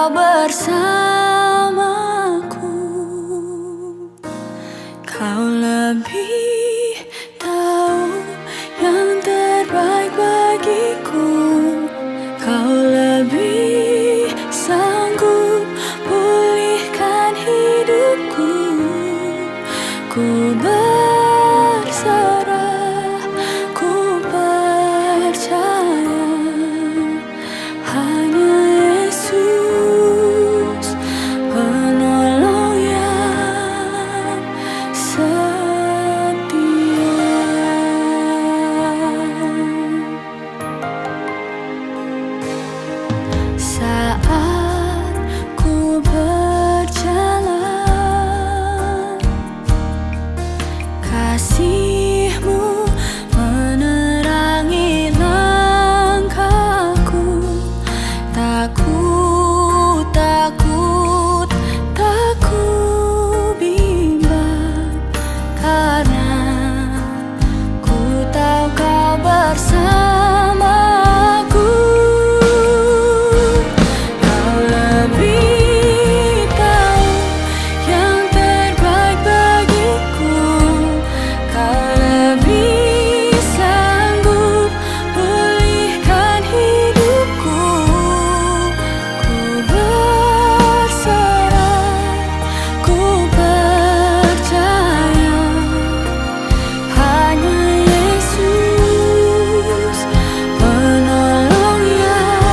Kau bersamaku, Kau lebih tahu yang terbaik bagiku. Kau lebih sanggup pulihkan hidupku. Ku berserah, ku percaya, hanya Yesus penolong yang setia. Saat ku berjalan, kasih-Mu menerangi langkahku. Takut, takut, tak ku bimbang, karena ku tahu Kau bersamaku. Kau lebih tahu yang terbaik bagiku. Kau lebih sanggup pulihkan hidupku. Ku berserah, ku percaya, hanya Yesus penolong yang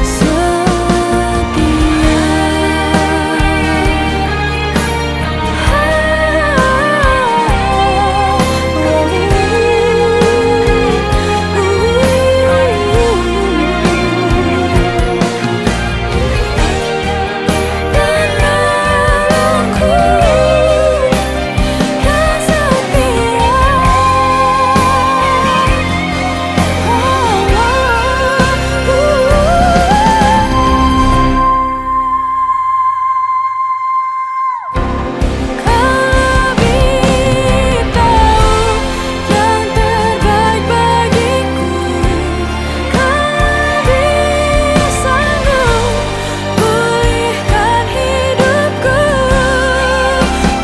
setia. Penolongku yang setia. Kau lebih tahu yang terbaik bagiku. Kau lebih sanggup pulihkan hidupku.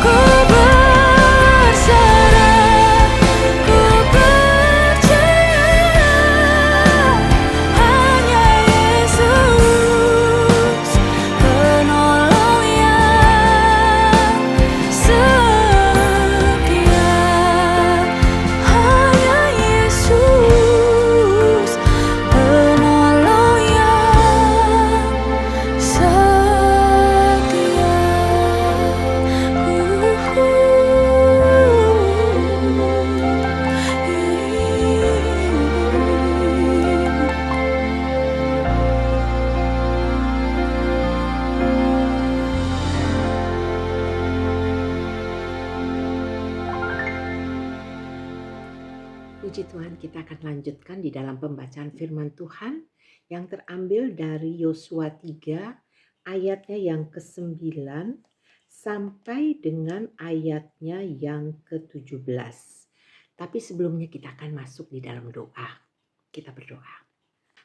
Ku berserah, ku percaya, hanya Yesus penolong yang setia. Hanya Yesus penolong yang setia. Puji Tuhan, kita akan lanjutkan di dalam pembacaan firman Tuhan yang terambil dari Yosua 3 ayatnya yang ke-9 sampai dengan ayatnya yang ke-17. Tapi sebelumnya kita akan masuk di dalam doa. Kita berdoa.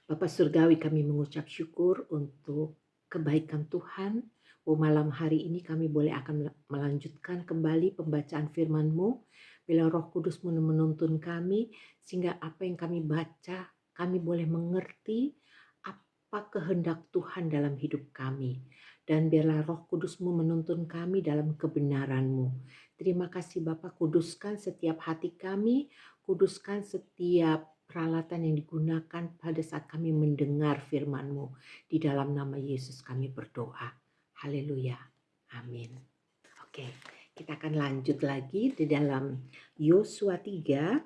Bapa Surgawi, kami mengucap syukur untuk kebaikan Tuhan. Malam hari ini kami boleh akan melanjutkan kembali pembacaan firman-Mu. Bila Roh Kudus menuntun kami, sehingga apa yang kami baca, kami boleh mengerti apa kehendak Tuhan dalam hidup kami. Dan biarlah Roh Kudus-Mu menuntun kami dalam kebenaran-Mu. Terima kasih Bapa, kuduskan setiap hati kami, kuduskan setiap peralatan yang digunakan pada saat kami mendengar firman-Mu. Di dalam nama Yesus kami berdoa. Haleluya. Amin. Oke, kita akan lanjut lagi di dalam Yosua 3,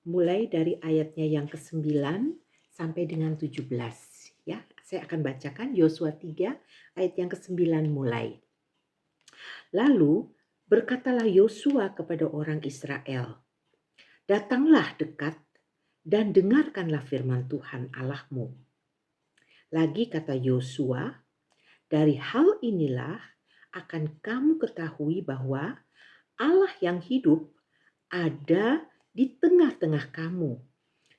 mulai dari ayatnya yang ke-9 sampai dengan 17. Ya, saya akan bacakan Yosua 3 ayat yang ke-9 mulai. Lalu berkatalah Yosua kepada orang Israel, datanglah dekat dan dengarkanlah firman Tuhan Allahmu. Lagi kata Yosua, dari hal inilah akan kamu ketahui bahwa Allah yang hidup ada di tengah-tengah kamu,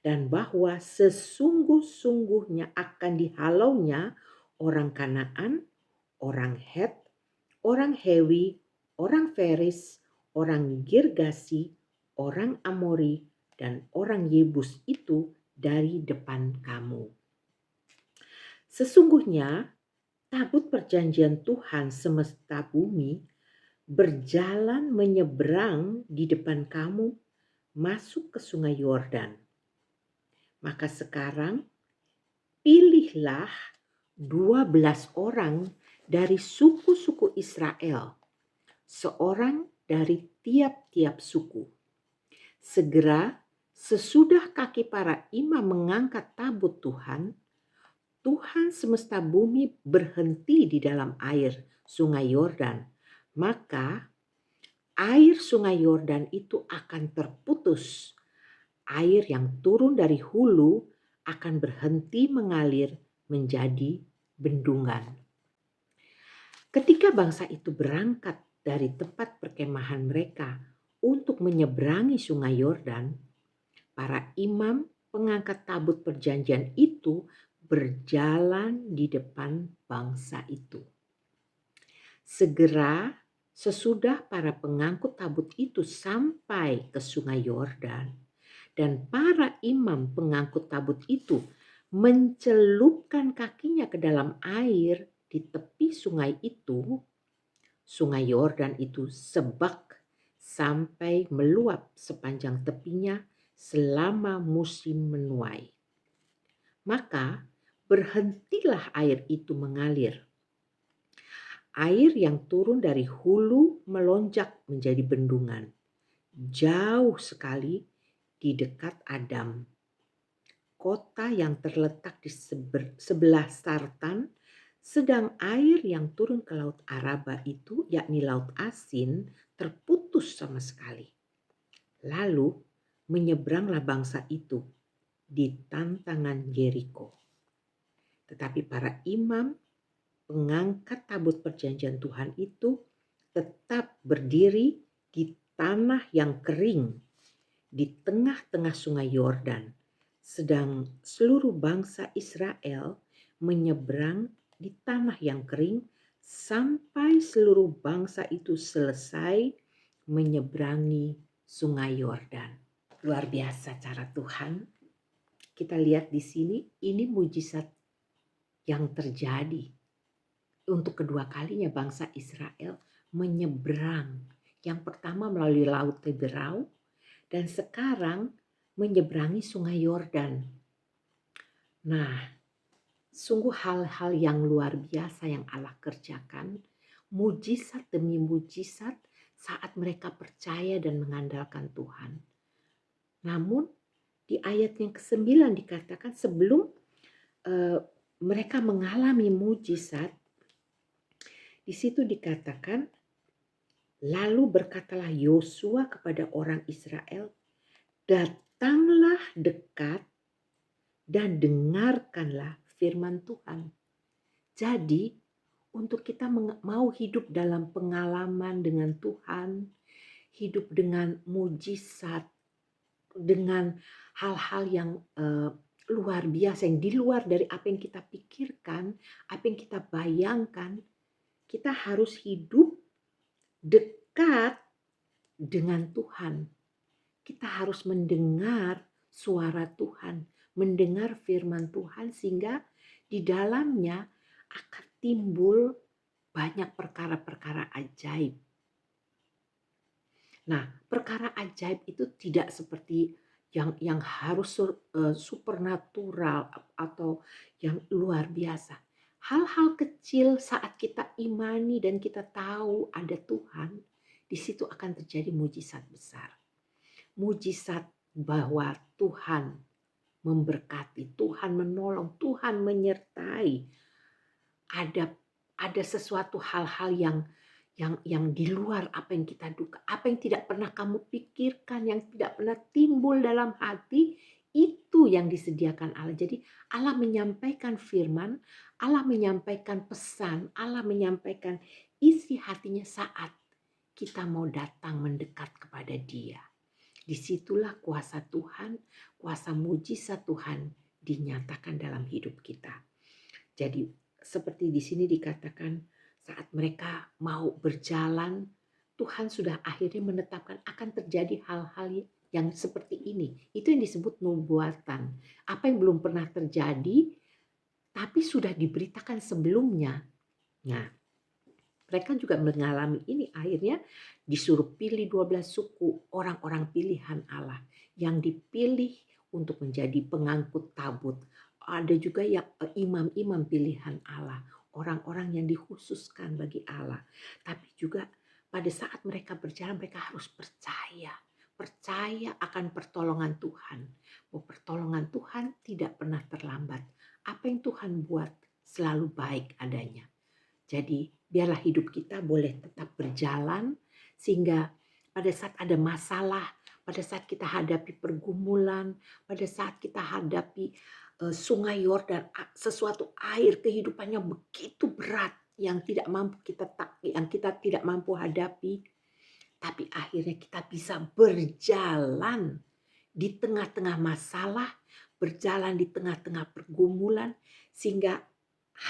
dan bahwa sesungguh-sungguhnya akan dihalaunya orang Kanaan, orang Het, orang Hewi, orang Feris, orang Girgasi, orang Amori, dan orang Yebus itu dari depan kamu. Sesungguhnya tabut perjanjian Tuhan semesta bumi berjalan menyeberang di depan kamu masuk ke sungai Yordan. Maka sekarang pilihlah 12 orang dari suku-suku Israel, seorang dari tiap-tiap suku. Segera sesudah kaki para imam mengangkat tabut Tuhan, Tuhan semesta bumi berhenti di dalam air sungai Yordan. Maka air sungai Yordan itu akan terputus. Air yang turun dari hulu akan berhenti mengalir menjadi bendungan. Ketika bangsa itu berangkat dari tempat perkemahan mereka untuk menyeberangi sungai Yordan, para imam pengangkat tabut perjanjian itu berjalan di depan bangsa itu. Segera sesudah para pengangkut tabut itu sampai ke sungai Yordan, dan para imam pengangkut tabut itu mencelupkan kakinya ke dalam air di tepi sungai itu, sungai Yordan itu sebak sampai meluap sepanjang tepinya selama musim menuai. Maka berhentilah air itu mengalir. Air yang turun dari hulu melonjak menjadi bendungan, jauh sekali di dekat Adam, kota yang terletak di sebelah Sartan, sedang air yang turun ke Laut Araba itu, yakni Laut Asin, terputus sama sekali. Lalu menyeberanglah bangsa itu di tantangan Yeriko. Tetapi para imam pengangkat tabut perjanjian Tuhan itu tetap berdiri di tanah yang kering di tengah-tengah sungai Yordan, sedang seluruh bangsa Israel menyeberang di tanah yang kering sampai seluruh bangsa itu selesai menyeberangi sungai Yordan. Luar biasa cara Tuhan. Kita lihat di sini, ini mujizat yang terjadi. Untuk kedua kalinya bangsa Israel menyeberang. Yang pertama melalui Laut Teberau, dan sekarang menyeberangi sungai Yordan. Nah, sungguh hal-hal yang luar biasa yang Allah kerjakan, mujizat demi mujizat saat mereka percaya dan mengandalkan Tuhan. Namun di ayat yang ke-9 dikatakan sebelum mereka mengalami mujizat, di situ dikatakan, lalu berkatalah Yosua kepada orang Israel, datanglah dekat dan dengarkanlah firman Tuhan. Jadi untuk kita mau hidup dalam pengalaman dengan Tuhan, hidup dengan mujizat, dengan hal-hal yang luar biasa, yang di luar dari apa yang kita pikirkan, apa yang kita bayangkan, kita harus hidup dekat dengan Tuhan. Kita harus mendengar suara Tuhan, mendengar firman Tuhan, sehingga di dalamnya akan timbul banyak perkara-perkara ajaib. Nah, perkara ajaib itu tidak seperti yang harus supernatural atau yang luar biasa. Hal-hal kecil saat kita imani dan kita tahu ada Tuhan, di situ akan terjadi mujizat besar. Mujizat bahwa Tuhan memberkati, Tuhan menolong, Tuhan menyertai. Ada sesuatu hal-hal yang di luar apa yang kita duga, apa yang tidak pernah kamu pikirkan, yang tidak pernah timbul dalam hati, itu yang disediakan Allah. Jadi Allah menyampaikan firman, Allah menyampaikan pesan, Allah menyampaikan isi hatinya saat kita mau datang mendekat kepada Dia. Disitulah kuasa Tuhan, kuasa mujizat Tuhan dinyatakan dalam hidup kita. Jadi seperti di sini dikatakan saat mereka mau berjalan, Tuhan sudah akhirnya menetapkan akan terjadi hal-hal yang seperti ini. Itu yang disebut nubuatan. Apa yang belum pernah terjadi, tapi sudah diberitakan sebelumnya. Nah, mereka juga mengalami ini, akhirnya disuruh pilih 12 suku, orang-orang pilihan Allah yang dipilih untuk menjadi pengangkut tabut. Ada juga yang imam-imam pilihan Allah, orang-orang yang dikhususkan bagi Allah. Tapi juga pada saat mereka berjalan, mereka harus percaya akan pertolongan Tuhan. Bahwa pertolongan Tuhan tidak pernah terlambat. Apa yang Tuhan buat selalu baik adanya. Jadi biarlah hidup kita boleh tetap berjalan sehingga pada saat ada masalah, pada saat kita hadapi pergumulan, pada saat kita hadapi sungai Yordan, sesuatu air kehidupannya begitu berat yang kita tidak mampu hadapi, tapi akhirnya kita bisa berjalan di tengah-tengah masalah, berjalan di tengah-tengah pergumulan sehingga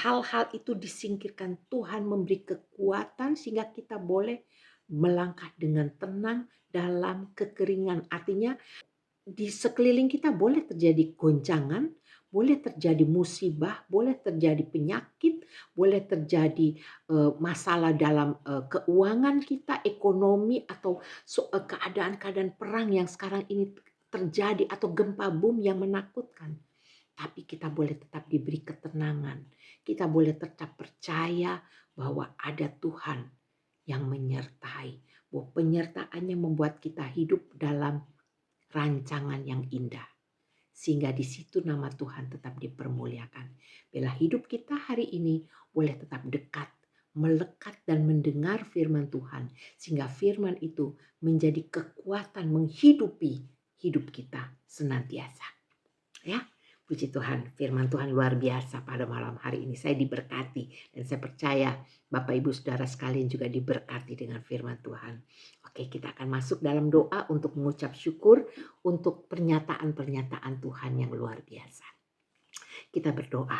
hal-hal itu disingkirkan. Tuhan memberi kekuatan sehingga kita boleh melangkah dengan tenang dalam kekeringan. Artinya di sekeliling kita boleh terjadi goncangan, boleh terjadi musibah, boleh terjadi penyakit, boleh terjadi masalah dalam keuangan kita, ekonomi, atau keadaan-keadaan perang yang sekarang ini terjadi, atau gempa bumi yang menakutkan. Tapi kita boleh tetap diberi ketenangan. Kita boleh tetap percaya bahwa ada Tuhan yang menyertai. Bahwa penyertaannya membuat kita hidup dalam rancangan yang indah. Sehingga di situ nama Tuhan tetap dipermuliakan. Bila hidup kita hari ini boleh tetap dekat, melekat dan mendengar firman Tuhan. Sehingga firman itu menjadi kekuatan menghidupi hidup kita senantiasa. Ya. Puji Tuhan, firman Tuhan luar biasa pada malam hari ini. Saya diberkati dan saya percaya Bapak Ibu Saudara sekalian juga diberkati dengan firman Tuhan. Oke, kita akan masuk dalam doa untuk mengucap syukur untuk pernyataan-pernyataan Tuhan yang luar biasa. Kita berdoa.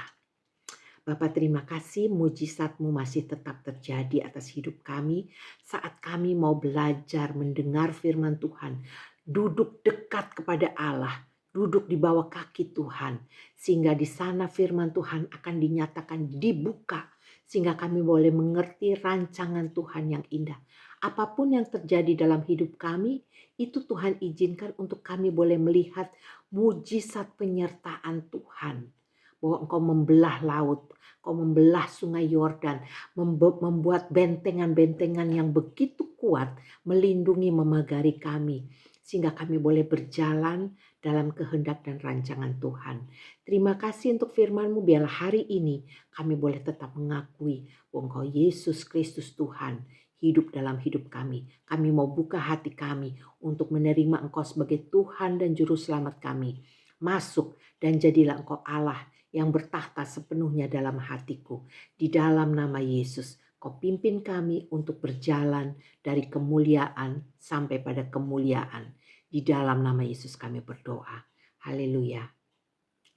Bapak, terima kasih mujizat-Mu masih tetap terjadi atas hidup kami saat kami mau belajar mendengar firman Tuhan, duduk dekat kepada Allah, duduk di bawah kaki Tuhan, sehingga di sana firman Tuhan akan dinyatakan, dibuka, sehingga kami boleh mengerti rancangan Tuhan yang indah. Apapun yang terjadi dalam hidup kami, itu Tuhan izinkan untuk kami boleh melihat mujizat penyertaan Tuhan. Bahwa Engkau membelah laut, Engkau membelah sungai Yordan, membuat bentengan-bentengan yang begitu kuat, melindungi, memagari kami. Sehingga kami boleh berjalan dalam kehendak dan rancangan Tuhan. Terima kasih untuk firman-Mu, biarlah hari ini kami boleh tetap mengakui bahwa Engkau Yesus Kristus Tuhan hidup dalam hidup kami. Kami mau buka hati kami untuk menerima Engkau sebagai Tuhan dan Juru Selamat kami. Masuk dan jadilah Engkau Allah yang bertahta sepenuhnya dalam hatiku. Di dalam nama Yesus, Kau pimpin kami untuk berjalan dari kemuliaan sampai pada kemuliaan. Di dalam nama Yesus kami berdoa. Haleluya.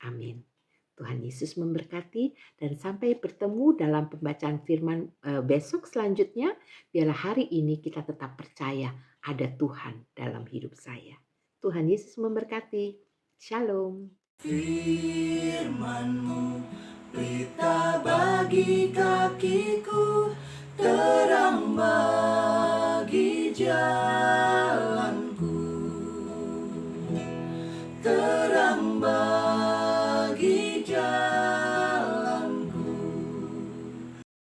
Amin. Tuhan Yesus memberkati dan sampai bertemu dalam pembacaan firman besok selanjutnya. Biarlah hari ini kita tetap percaya ada Tuhan dalam hidup saya. Tuhan Yesus memberkati. Shalom. Firman-Mu pelita bagi kakiku, terang bagi jalan.